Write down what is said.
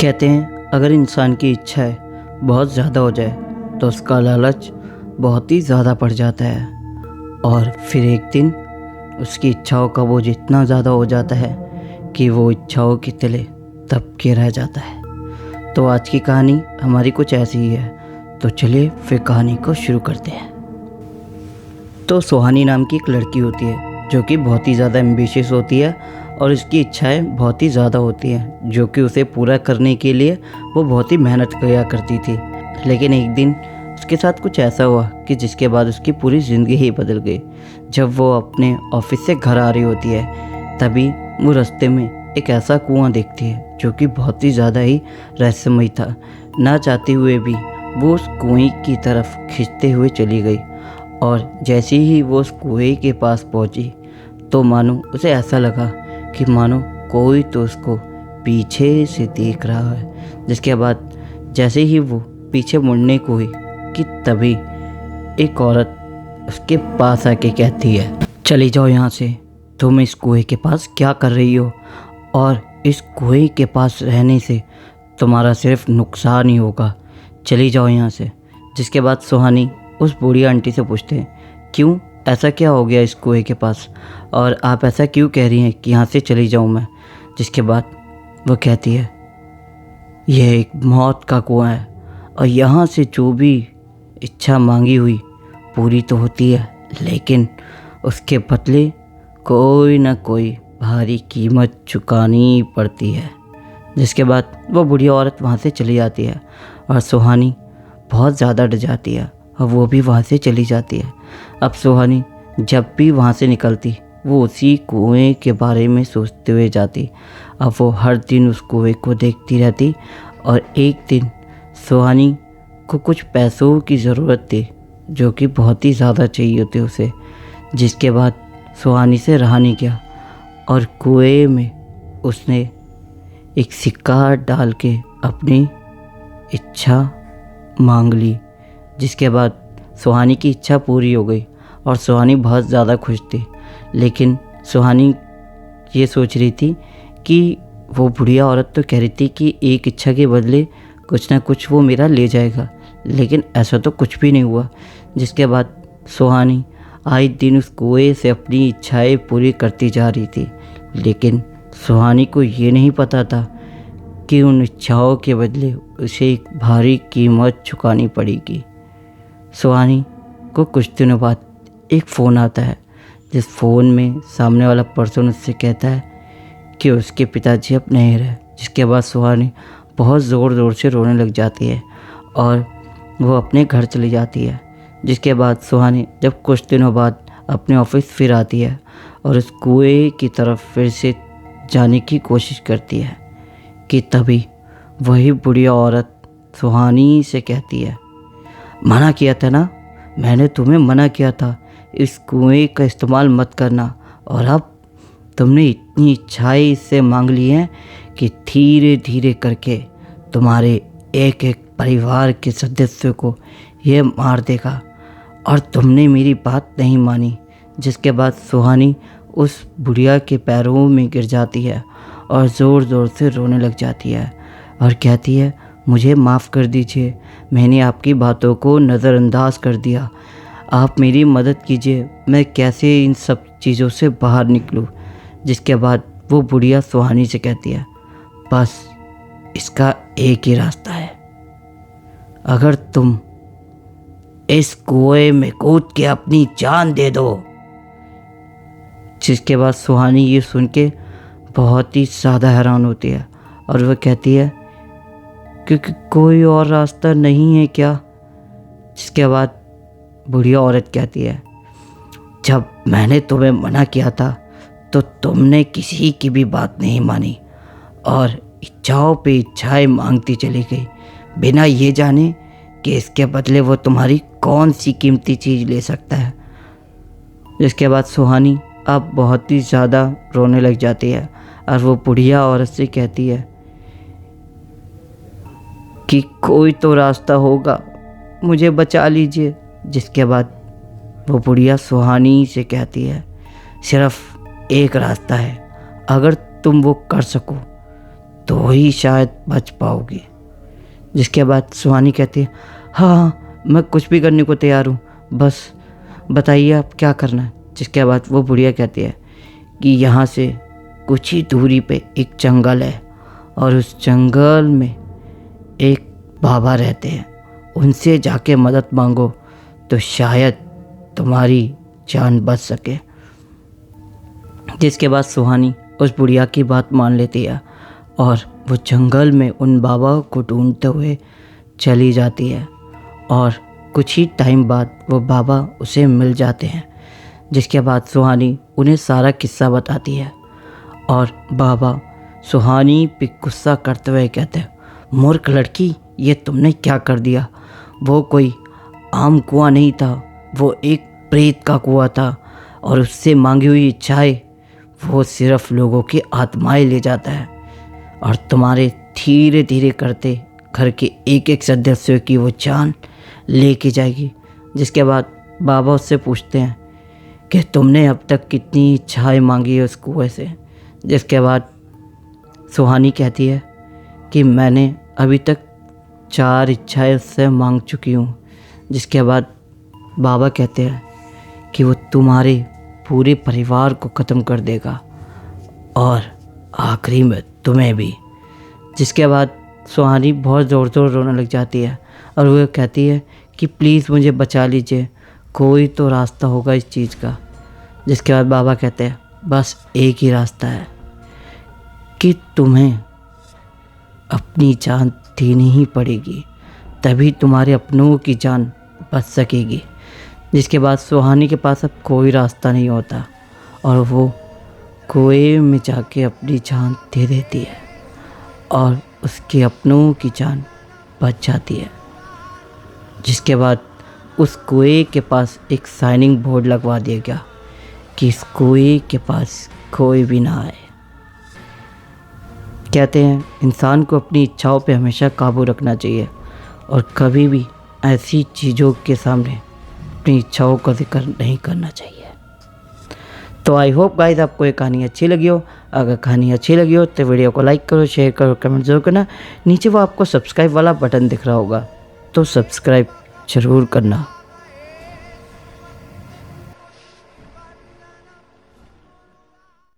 कहते हैं अगर इंसान की इच्छाएं बहुत ज़्यादा हो जाए तो उसका लालच बहुत ही ज़्यादा बढ़ जाता है और फिर एक दिन उसकी इच्छाओं का बोझ इतना ज़्यादा हो जाता है कि वो इच्छाओं के तले दब के रह जाता है। तो आज की कहानी हमारी कुछ ऐसी ही है। तो चलिए फिर कहानी को शुरू करते हैं। तो सुहानी नाम की एक लड़की होती है जो कि बहुत ही ज़्यादा एम्बिशियस होती है और इसकी इच्छाएं बहुत ही ज़्यादा होती हैं जो कि उसे पूरा करने के लिए वो बहुत ही मेहनत किया करती थी। लेकिन एक दिन उसके साथ कुछ ऐसा हुआ कि जिसके बाद उसकी पूरी ज़िंदगी ही बदल गई। जब वो अपने ऑफिस से घर आ रही होती है तभी वो रास्ते में एक ऐसा कुआं देखती है जो कि बहुत ही ज़्यादा ही रहस्यमय था। ना चाहते हुए भी वो उस कुएं की तरफ खींचते हुए चली गई और जैसे ही वो उस कुएं के पास पहुंची तो मानो उसे ऐसा लगा कि मानो कोई तो उसको पीछे से देख रहा है। जिसके बाद जैसे ही वो पीछे मुड़ने को हुई कि तभी एक औरत उसके पास आके कहती है, चली जाओ यहाँ से, तुम इस कुएं के पास क्या कर रही हो और इस कुएं के पास रहने से तुम्हारा सिर्फ नुकसान ही होगा, चली जाओ यहाँ से। जिसके बाद सुहानी उस बूढ़ी आंटी से पूछते हैं, क्यों, ऐसा क्या हो गया इस कुएं के पास और आप ऐसा क्यों कह रही हैं कि यहाँ से चली जाऊँ मैं। जिसके बाद वो कहती है, यह एक मौत का कुआं है और यहाँ से जो भी इच्छा मांगी हुई पूरी तो होती है लेकिन उसके बदले कोई ना कोई भारी कीमत चुकानी पड़ती है। जिसके बाद वो बूढ़ी औरत वहाँ से चली जाती है और सुहानी बहुत ज़्यादा डर जाती है और वो भी वहाँ से चली जाती है। अब सुहानी जब भी वहाँ से निकलती वो उसी कुएं के बारे में सोचते हुए जाती। अब वो हर दिन उस कुएं को देखती रहती और एक दिन सुहानी को कुछ पैसों की ज़रूरत थी जो कि बहुत ही ज़्यादा चाहिए होते उसे। जिसके बाद सुहानी से रहा नहीं गया और कुएं में उसने एक सिक्का डाल के अपनी इच्छा मांग ली। जिसके बाद सुहानी की इच्छा पूरी हो गई और सुहानी बहुत ज़्यादा खुश थी। लेकिन सुहानी ये सोच रही थी कि वो बुढ़िया औरत तो कह रही थी कि एक इच्छा के बदले कुछ ना कुछ वो मेरा ले जाएगा, लेकिन ऐसा तो कुछ भी नहीं हुआ। जिसके बाद सुहानी आए दिन उस कुएं से अपनी इच्छाएं पूरी करती जा रही थी, लेकिन सुहानी को ये नहीं पता था कि उन इच्छाओं के बदले उसे एक भारी कीमत चुकानी पड़ेगी। सुहानी को कुछ दिनों बाद एक फ़ोन आता है जिस फ़ोन में सामने वाला पर्सन उससे कहता है कि उसके पिताजी अब नहीं रहे। जिसके बाद सुहानी बहुत ज़ोर ज़ोर से रोने लग जाती है और वो अपने घर चली जाती है। जिसके बाद सुहानी जब कुछ दिनों बाद अपने ऑफिस फिर आती है और उस कुएं की तरफ फिर से जाने की कोशिश करती है कि तभी वही बुढ़िया औरत सुहानी से कहती है, मना किया था ना, मैंने तुम्हें मना किया था इस कुएं का इस्तेमाल मत करना और अब तुमने इतनी इच्छाएं इससे मांग ली हैं कि धीरे धीरे करके तुम्हारे एक एक परिवार के सदस्यों को यह मार देगा और तुमने मेरी बात नहीं मानी। जिसके बाद सुहानी उस बुढ़िया के पैरों में गिर जाती है और ज़ोर ज़ोर से रोने लग जाती है और कहती है, मुझे माफ़ कर दीजिए, मैंने आपकी बातों को नज़रअंदाज कर दिया, आप मेरी मदद कीजिए, मैं कैसे इन सब चीज़ों से बाहर निकलूं। जिसके बाद वो बुढ़िया सुहानी से कहती है, बस इसका एक ही रास्ता है, अगर तुम इस कुएं में कूद के अपनी जान दे दो। जिसके बाद सुहानी ये सुन के बहुत ही ज़्यादा हैरान होती है और वह कहती है, क्योंकि कोई और रास्ता नहीं है क्या। जिसके बाद बुढ़िया औरत कहती है, जब मैंने तुम्हें मना किया था तो तुमने किसी की भी बात नहीं मानी और इच्छाओं पे इच्छाएं मांगती चली गई बिना ये जाने कि इसके बदले वो तुम्हारी कौन सी कीमती चीज़ ले सकता है। जिसके बाद सुहानी अब बहुत ही ज़्यादा रोने लग जाती है और वो बुढ़िया औरत से कहती है कि कोई तो रास्ता होगा, मुझे बचा लीजिए। जिसके बाद वो बुढ़िया सुहानी से कहती है, सिर्फ एक रास्ता है, अगर तुम वो कर सको तो ही शायद बच पाओगी। जिसके बाद सुहानी कहती है, हाँ मैं कुछ भी करने को तैयार हूँ, बस बताइए आप क्या करना है। जिसके बाद वो बुढ़िया कहती है कि यहाँ से कुछ ही दूरी पे एक जंगल है और उस जंगल में एक बाबा रहते हैं, उनसे जाके मदद मांगो तो शायद तुम्हारी जान बच सके। जिसके बाद सुहानी उस बुढ़िया की बात मान लेती है और वो जंगल में उन बाबा को ढूंढते हुए चली जाती है और कुछ ही टाइम बाद वो बाबा उसे मिल जाते हैं। जिसके बाद सुहानी उन्हें सारा किस्सा बताती है और बाबा सुहानी पे गुस्सा करते हुए कहते हैं, मूर्ख लड़की, ये तुमने क्या कर दिया। वो कोई आम कुआं नहीं था, वो एक प्रेत का कुआं था और उससे मांगी हुई इच्छाएं वो सिर्फ लोगों की आत्माएं ले जाता है और तुम्हारे धीरे धीरे करते घर के एक एक सदस्य की वो जान लेके जाएगी। जिसके बाद बाबा उससे पूछते हैं कि तुमने अब तक कितनी इच्छाएं मांगी है उस कुएं से। जिसके बाद सुहानी कहती है कि मैंने अभी तक 4 इच्छाएं उससे मांग चुकी हूँ। जिसके बाद बाबा कहते हैं कि वो तुम्हारे पूरे परिवार को ख़त्म कर देगा और आखिरी में तुम्हें भी। जिसके बाद सुहानी बहुत ज़ोर ज़ोर रोने लग जाती है और वो कहती है कि प्लीज़ मुझे बचा लीजिए, कोई तो रास्ता होगा इस चीज़ का। जिसके बाद बाबा कहते हैं बस एक ही रास्ता है कि तुम्हें अपनी जान देनी ही पड़ेगी, तभी तुम्हारे अपनों की जान बच सकेगी। जिसके बाद सुहानी के पास अब कोई रास्ता नहीं होता और वो कुएं में जाके अपनी जान दे देती है और उसके अपनों की जान बच जाती है। जिसके बाद उस कुएं के पास एक साइनिंग बोर्ड लगवा दिया गया कि इस कुएं के पास कोई भी ना आए। कहते हैं इंसान को अपनी इच्छाओं पे हमेशा काबू रखना चाहिए और कभी भी ऐसी चीज़ों के सामने अपनी इच्छाओं का जिक्र नहीं करना चाहिए। तो आई होप गाइस आपको ये कहानी अच्छी लगी हो। अगर कहानी अच्छी लगी हो तो वीडियो को लाइक करो, शेयर करो, कमेंट जरूर करना। नीचे वो आपको सब्सक्राइब वाला बटन दिख रहा होगा तो सब्सक्राइब ज़रूर करना।